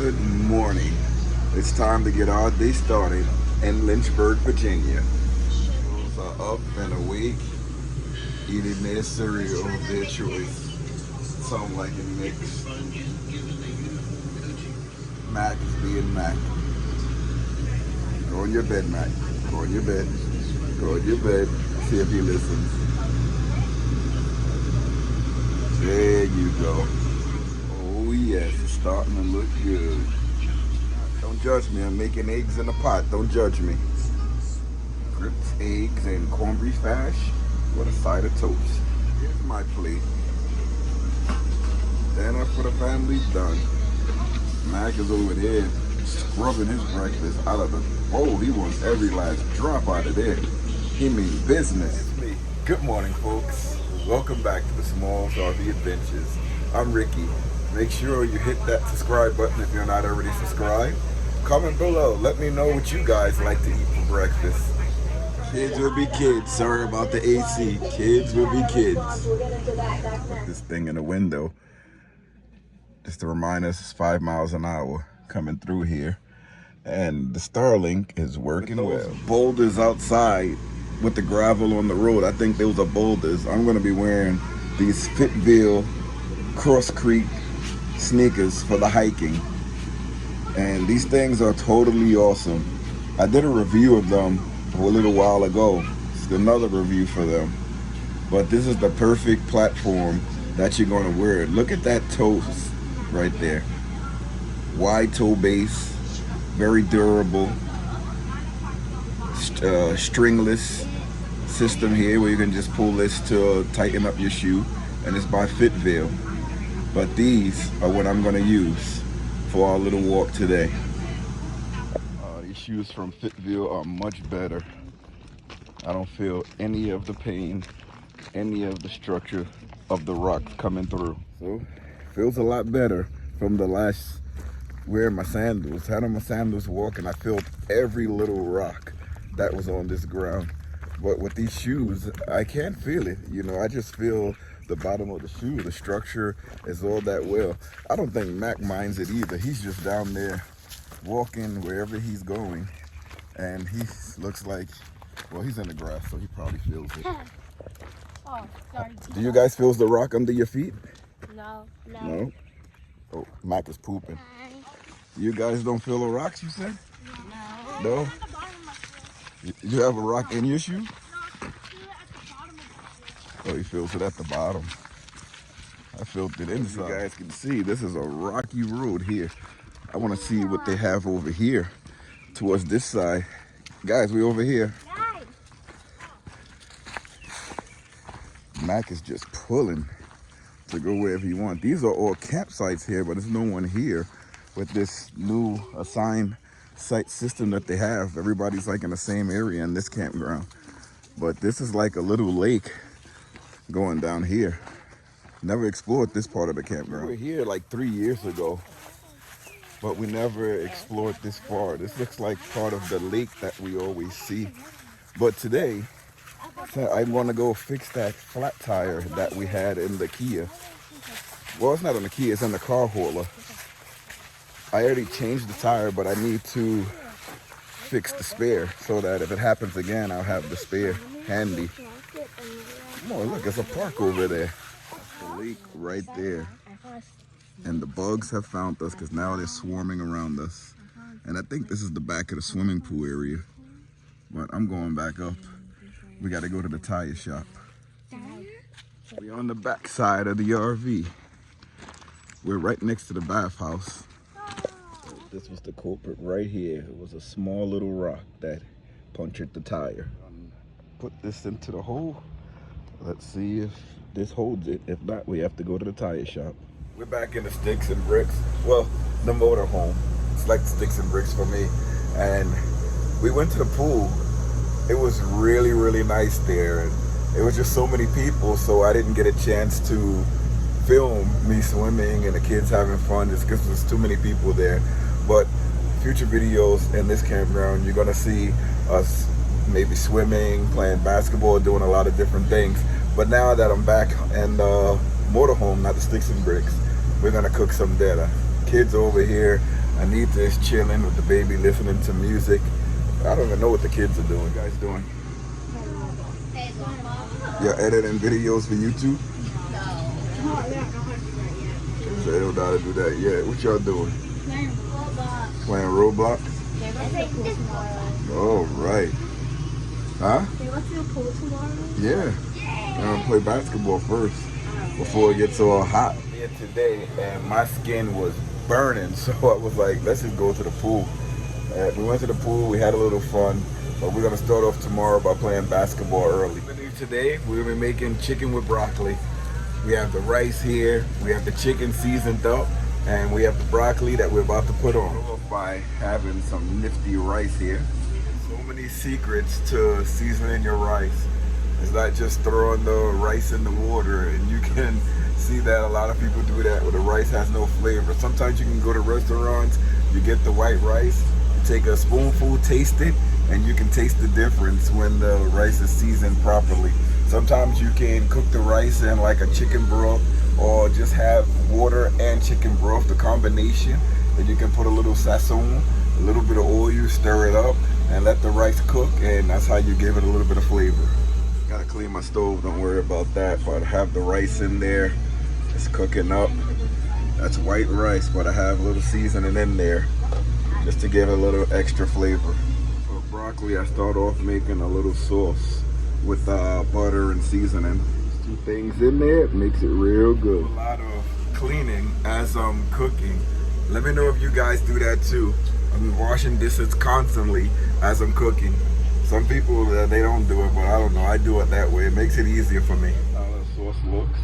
Good morning. It's time to get our day started in Lynchburg, Virginia. Those are up and awake, eating their cereal of their choice. Something like a mix. Mac is being Mac. Go in your bed, Mac. Go in your bed. Go in your bed. See if he listens. There you go. Oh yes, it's starting to look good. Don't judge me, I'm making eggs in a pot. Don't judge me. Grits, eggs, and cornbread fash with a side of toast. Here's my plate. Dinner for the family's done. Mac is over there scrubbing his breakfast out of the bowl. He wants every last drop out of there. He means business. It's me. Good morning, folks. Welcome back to the SmallsRV Adventures. I'm Ricky. Make sure you hit that subscribe button if you're not already subscribed. Comment below. Let me know what you guys like to eat for breakfast. Kids will be kids. Sorry about the AC. Kids will be kids. Put this thing in the window just to remind us it's 5 miles an hour coming through here. And the Starlink is working well. Boulders outside with the gravel on the road. I think those are boulders. I'm going to be wearing these FitVille Cross Creek sneakers for the hiking, and these things are totally awesome. I did a review of them a little while ago. It's another review for them, but this is the perfect platform that you're going to wear. Look at that toe right there. Wide toe base, very durable, stringless system here where you can just pull this to tighten up your shoe, and it's by FitVille. But these are what I'm going to use for our little walk today. These shoes from FitVille are much better. I don't feel any of the pain, any of the structure of the rock coming through. So, feels a lot better from the last wearing my sandals. Had on my sandals walking, I felt every little rock that was on this ground. But with these shoes, I can't feel it. You know, I just feel the bottom of the shoe. The structure is all that well. I don't think Mac minds it either. He's just down there walking wherever he's going, and he looks like, well, he's in the grass, so he probably feels it. Oh, sorry. Do you guys feel the rock under your feet? No. No? Oh, Mac is pooping. You guys don't feel the rocks, you said? No? You have a rock in your shoe? Oh, he feels it at the bottom. I felt it inside. You guys can see, this is a rocky road here. I want to see what they have over here towards this side. Guys, we over here. Mac is just pulling to go wherever he wants. These are all campsites here, but there's no one here with this new assigned site system that they have. Everybody's like in the same area in this campground. But this is like a little lake going down here. Never explored this part of the campground. We were here like 3 years ago, but we never explored this far. This looks like part of the lake that we always see. But today, I want to go fix that flat tire that we had in the Kia. Well, it's not in the Kia, it's in the car hauler. I already changed the tire, but I need to fix the spare so that if it happens again, I'll have the spare handy. Come on, look, it's a park over there. The lake right there. And the bugs have found us because now they're swarming around us. And I think this is the back of the swimming pool area. But I'm going back up. We got to go to the tire shop. We're on the back side of the RV. We're right next to the bathhouse. This was the culprit right here. It was a small little rock that punctured the tire. Put this into the hole. Let's see if this holds it. If not, we have to go to the tire shop. We're back in the sticks and bricks. Well, the motor home. It's like the sticks and bricks for me. And we went to the pool. It was really, really nice there. And it was just so many people, so I didn't get a chance to film me swimming and the kids having fun just because there's too many people there. But future videos in this campground, you're gonna see us maybe swimming, playing basketball, doing a lot of different things. But now that I'm back in the motorhome, not the sticks and bricks, we're gonna cook some dinner. Kids over here Anita is chilling with the baby, listening to music. I don't even know what the kids are doing. What you guys doing? You're editing videos for YouTube? So they don't know how to do that yet. What y'all doing? Playing Roblox. Oh, right. Huh? They want to the pool tomorrow? Yeah. I'm gonna play basketball first before it gets all hot. Here today, and my skin was burning, so I was like, let's just go to the pool. We went to the pool, we had a little fun, but we're gonna start off tomorrow by playing basketball early. Today, we're gonna be making chicken with broccoli. We have the rice here, we have the chicken seasoned up, and we have the broccoli that we're about to put on. Start off by having some nifty rice here. So many secrets to seasoning your rice. It's not just throwing the rice in the water, and you can see that a lot of people do that where the rice has no flavor. Sometimes you can go to restaurants, you get the white rice, you take a spoonful, taste it, and you can taste the difference when the rice is seasoned properly. Sometimes you can cook the rice in like a chicken broth, or just have water and chicken broth, the combination. Then you can put a little sazon, a little bit of oil, stir it up, and let the rice cook, and that's how you give it a little bit of flavor. Gotta clean my stove, don't worry about that, but I have the rice in there. It's cooking up. That's white rice, but I have a little seasoning in there just to give it a little extra flavor. For broccoli, I start off making a little sauce with butter and seasoning. Two things in there, it makes it real good. A lot of cleaning as I'm cooking. Let me know if you guys do that too. I'm washing dishes constantly as I'm cooking. Some people, they don't do it, but I don't know. I do it that way. It makes it easier for me. How the sauce looks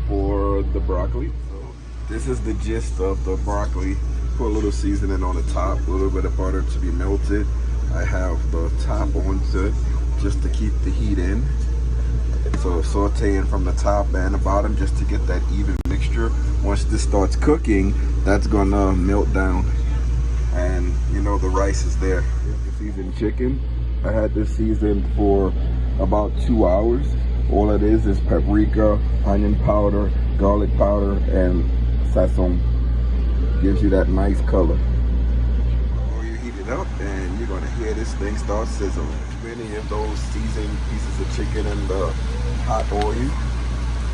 for the broccoli. So this is the gist of the broccoli. Put a little seasoning on the top, a little bit of butter to be melted. I have the top on to just to keep the heat in. So sauteing from the top and the bottom just to get that even mixture. Once this starts cooking, that's gonna melt down. And you know the rice is there. The seasoned chicken. I had this seasoned for about 2 hours. All it is paprika, onion powder, garlic powder, and sazon. Gives you that nice color. Or you heat it up and you're gonna hear this thing start sizzling. Many of those seasoned pieces of chicken in the hot oil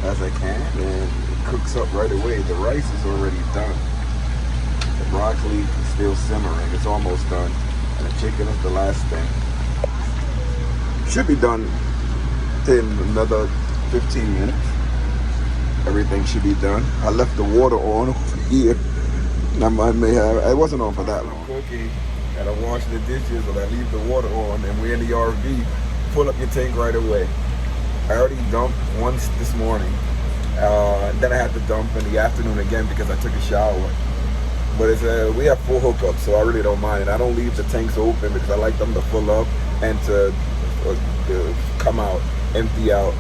as I can, and it cooks up right away. The rice is already done. The broccoli is still simmering. It's almost done. And the chicken is the last thing. Should be done in another 15 minutes. Everything should be done. I left the water on over here. I may have, it wasn't on for that long. Cooking, and I wash the dishes, and I leave the water on, and we're in the RV. Pull up your tank right away. I already dumped once this morning. Then I had to dump in the afternoon again because I took a shower. But it's we have full hookups, so I really don't mind it. I don't leave the tanks open because I like them to fill up and to come out, empty out,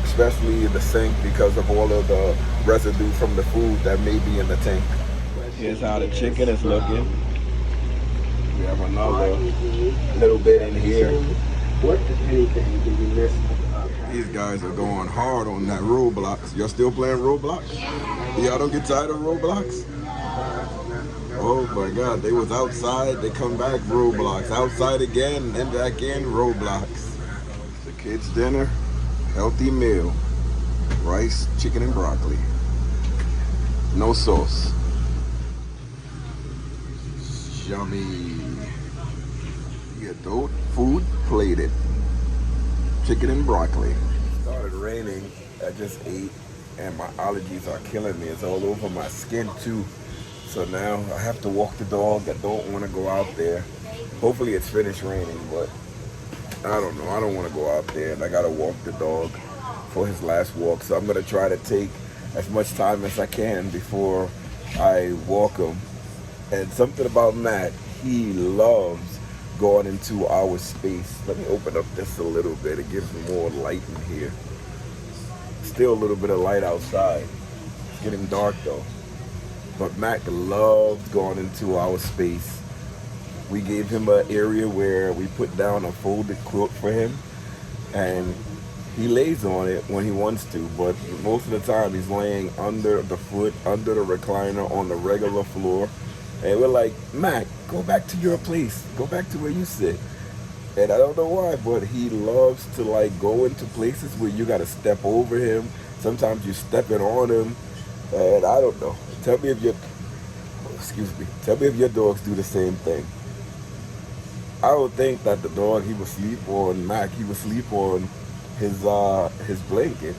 especially in the sink because of all of the residue from the food that may be in the tank. Here's how the chicken is looking. We have another little bit in here. What, if anything, did you miss? These guys are going hard on that Roblox. Y'all still playing Roblox? Y'all don't get tired of Roblox? Oh my God, they was outside, they come back, Roblox. Outside again, and back in, Roblox. The kids' dinner, healthy meal. Rice, chicken, and broccoli. No sauce. Yummy. The adult food plated. Chicken and broccoli. It started raining, I just ate, and my allergies are killing me. It's all over my skin too. So now I have to walk the dog. I don't want to go out there. Hopefully it's finished raining, but I don't know. I don't want to go out there, and I gotta walk the dog for his last walk. So I'm gonna try to take as much time as I can before I walk him. And something about Matt, he loves going into our space. Let me open up this a little bit. It gives me more light in here. Still a little bit of light outside. It's getting dark though. But Mac loved going into our space. We gave him an area where we put down a folded quilt for him, and he lays on it when he wants to, but most of the time he's laying under the recliner on the regular floor, And we're like, Mac, go back to your place. Go back to where you sit. And I don't know why, but he loves to like go into places where you got to step over him. Sometimes you're stepping on him. And I don't know. Tell me if your dogs do the same thing. I would think that the dog, he would sleep on Mac. He would sleep on his blanket.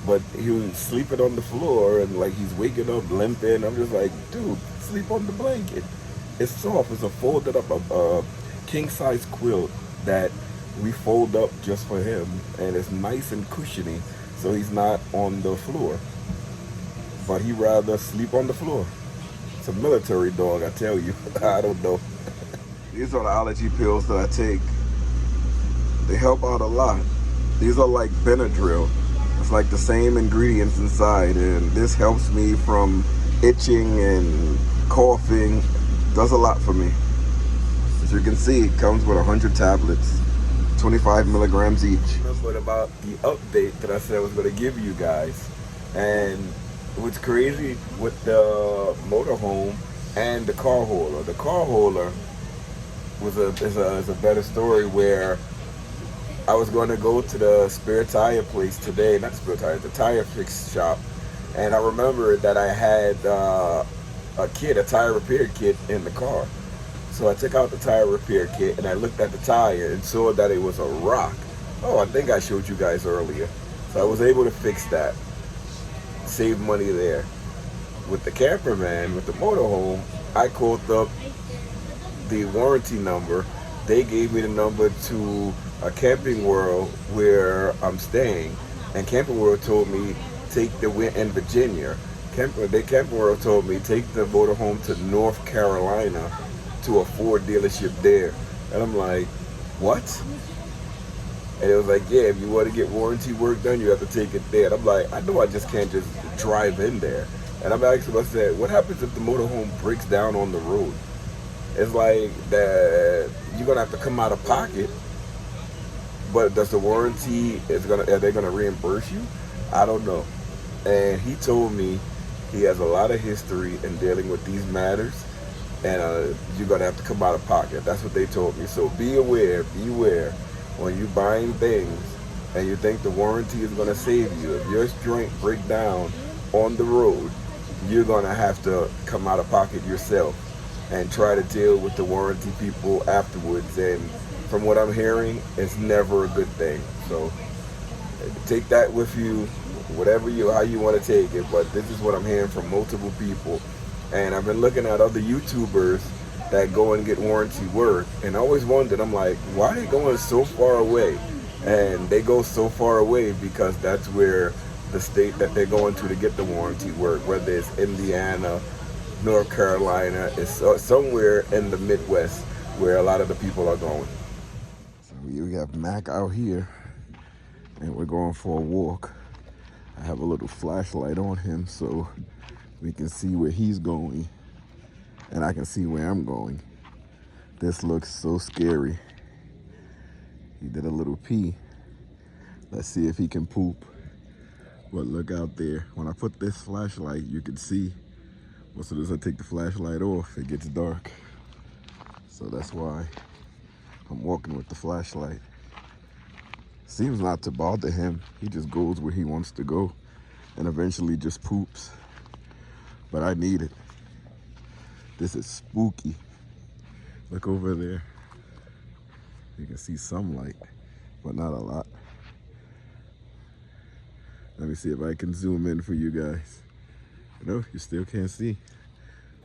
But he was sleeping on the floor and like he's waking up limping. I'm just like, dude, sleep on the blanket. It's soft. It's a folded up king size quilt that we fold up just for him, and it's nice and cushiony, so he's not on the floor. But he rather sleep on the floor. It's a military dog, I tell you. I don't know. These are the allergy pills that I take. They help out a lot. These are like Benadryl. It's like the same ingredients inside, and this helps me from itching and coughing. Does a lot for me. As you can see, it comes with 100 tablets, 25 milligrams each. But about the update that I said I was going to give you guys, and what's crazy with the motorhome and the car hauler. The car hauler is a better story, where I was going to go to the spare tire place today, not spare tire, the tire fix shop, and I remembered that I had a tire repair kit in the car. So I took out the tire repair kit and I looked at the tire and saw that it was a rock. Oh, I think I showed you guys earlier. So I was able to fix that, save money there. With the campervan, with the motorhome, I called up the warranty number. They gave me the number to a Camping World where I'm staying, and Camping World told me in Virginia. Camping World told me take the motorhome to North Carolina to a Ford dealership there, and I'm like, what? And it was like, yeah, if you want to get warranty work done, you have to take it there. And I'm like, I know I just can't just drive in there. And I'm asking myself, what happens if the motorhome breaks down on the road? It's like that you're gonna have to come out of pocket. But does the warranty are they gonna reimburse you? I don't know. And he told me he has a lot of history in dealing with these matters, and you're gonna have to come out of pocket. That's what they told me. So beware when you're buying things and you think the warranty is gonna save you. If your joint break down on the road, you're gonna have to come out of pocket yourself and try to deal with the warranty people afterwards. And from what I'm hearing, it's never a good thing. So take that with you, how you want to take it. But this is what I'm hearing from multiple people. And I've been looking at other YouTubers that go and get warranty work, and I always wondered, I'm like, why are they going so far away? And they go so far away because that's where the state that they're going to get the warranty work, whether it's Indiana, North Carolina, it's somewhere in the Midwest where a lot of the people are going. So we have Mac out here, and we're going for a walk. I have a little flashlight on him so we can see where he's going, and I can see where I'm going. This looks so scary. He did a little pee. Let's see if he can poop. But look out there. When I put this flashlight, you can see. Well, as soon as I take the flashlight off, it gets dark. So that's why I'm walking with the flashlight. Seems not to bother him. He just goes where he wants to go and eventually just poops. But I need it. This is spooky. Look over there. You can see some light, but not a lot. Let me see if I can zoom in for you guys. No, you still can't see. You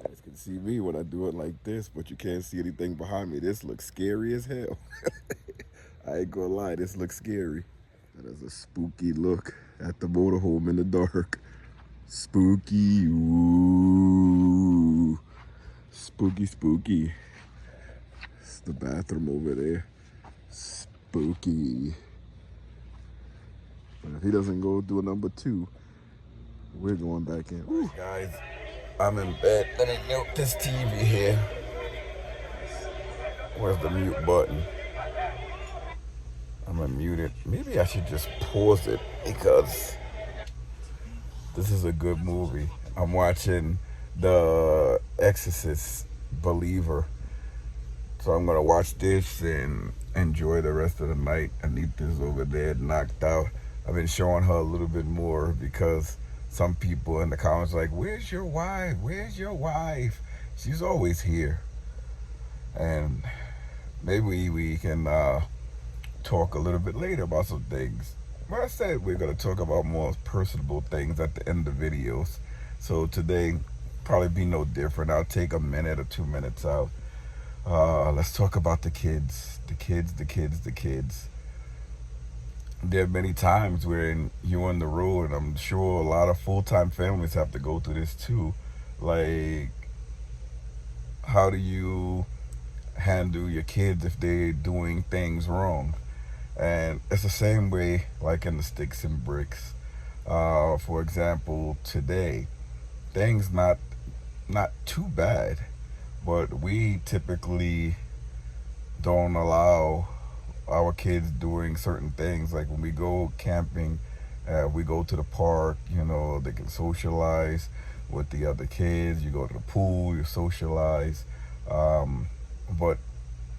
guys can see me when I do it like this, but you can't see anything behind me. This looks scary as hell. I ain't gonna lie, this looks scary. That is a spooky look at the motorhome in the dark. Spooky, ooh. Spooky, spooky. It's the bathroom over there. Spooky. But if he doesn't go do a number 2, we're going back in. Ooh. Guys, I'm in bed. Let me mute this TV here. Where's the mute button? I'm gonna mute it. Maybe I should just pause it because this is a good movie. I'm watching the Exorcist believer. So I'm gonna watch this and enjoy the rest of the night. Anita's over there knocked out. I've been showing her a little bit more because some people in the comments are like, where's your wife? Where's your wife? She's always here. And maybe we can talk a little bit later about some things. Well, I said we're gonna talk about more personable things at the end of videos. So today probably be no different. I'll take a minute or 2 minutes out. Let's talk about the kids. The kids. There are many times where you're on the road, and I'm sure a lot of full-time families have to go through this too. Like, how do you handle your kids if they're doing things wrong? And it's the same way like in the sticks and bricks. For example, today, things not too bad, but we typically don't allow our kids doing certain things. Like when we go camping, we go to the park, you know, they can socialize with the other kids. You go to the pool, you socialize. But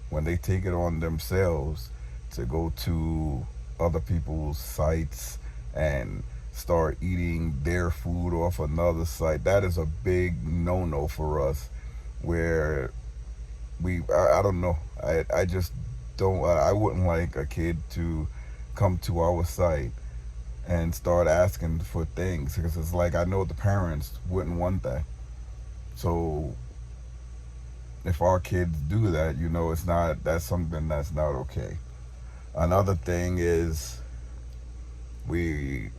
when they take it on themselves to go to other people's sites and start eating their food off another site, that is a big no-no for us. Where I don't know, I just don't, I wouldn't like a kid to come to our site and start asking for things, because it's like, I know the parents wouldn't want that. So if our kids do that, you know, that's something that's not okay. Another thing is we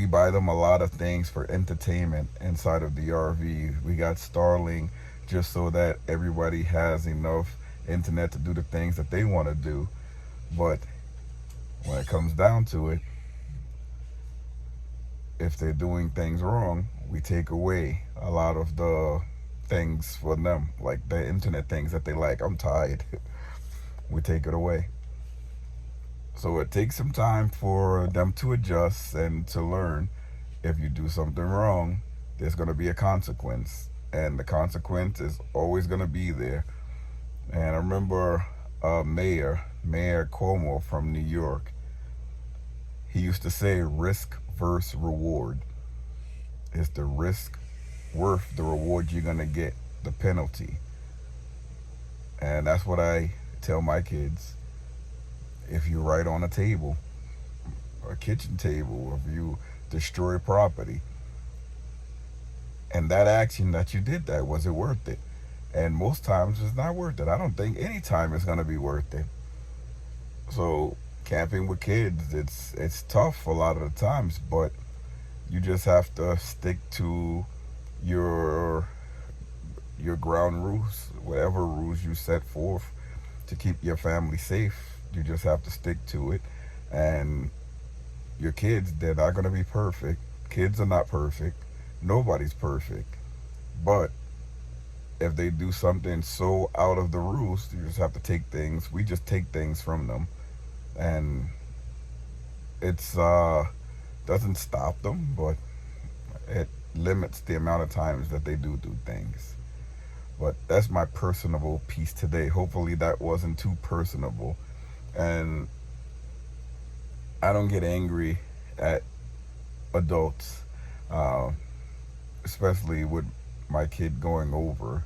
buy them a lot of things for entertainment inside of the RV. We got Starlink just so that everybody has enough internet to do the things that they want to do. But when it comes down to it, if they're doing things wrong, we take away a lot of the things for them, like the internet things that they like. I'm tired. We take it away. So it takes some time for them to adjust and to learn. If you do something wrong, there's going to be a consequence, and the consequence is always going to be there. And I remember Mayor Cuomo from New York, he used to say risk versus reward. Is the risk worth the reward you're going to get, the penalty? And that's what I tell my kids. If you write on a table, a kitchen table, if you destroy property, and that action that you did, that was it worth it? And most times it's not worth it. I don't think any time is going to be worth it. So camping with kids, it's tough a lot of the times, but you just have to stick to your ground rules, whatever rules you set forth to keep your family safe. You just have to stick to it. And your kids, they're not going to be perfect. Kids are not perfect. Nobody's perfect. But if they do something so out of the rules, you just have to take things. We just take things from them. And it's doesn't stop them, but it limits the amount of times that they do things. But that's my personable piece today. Hopefully that wasn't too personable. And I don't get angry at adults, especially with my kid going over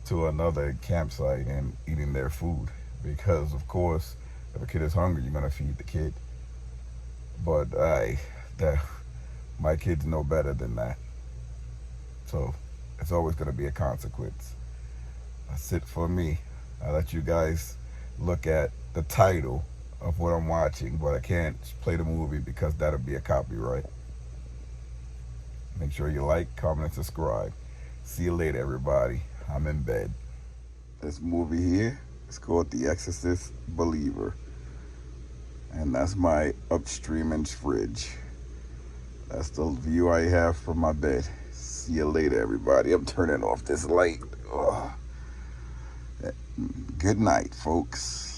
to another campsite and eating their food, because of course if a kid is hungry, you're gonna feed the kid. But my kids know better than that, so it's always gonna be a consequence. That's it for me. I let you guys look at the title of what I'm watching, but I can't play the movie because that'll be a copyright. Make sure you like, comment, and subscribe. See you later, everybody. I'm in bed. This movie here is called The Exorcist Believer. And that's my upstream fridge. That's the view I have from my bed. See you later, everybody. I'm turning off this light. Ugh. Good night, folks.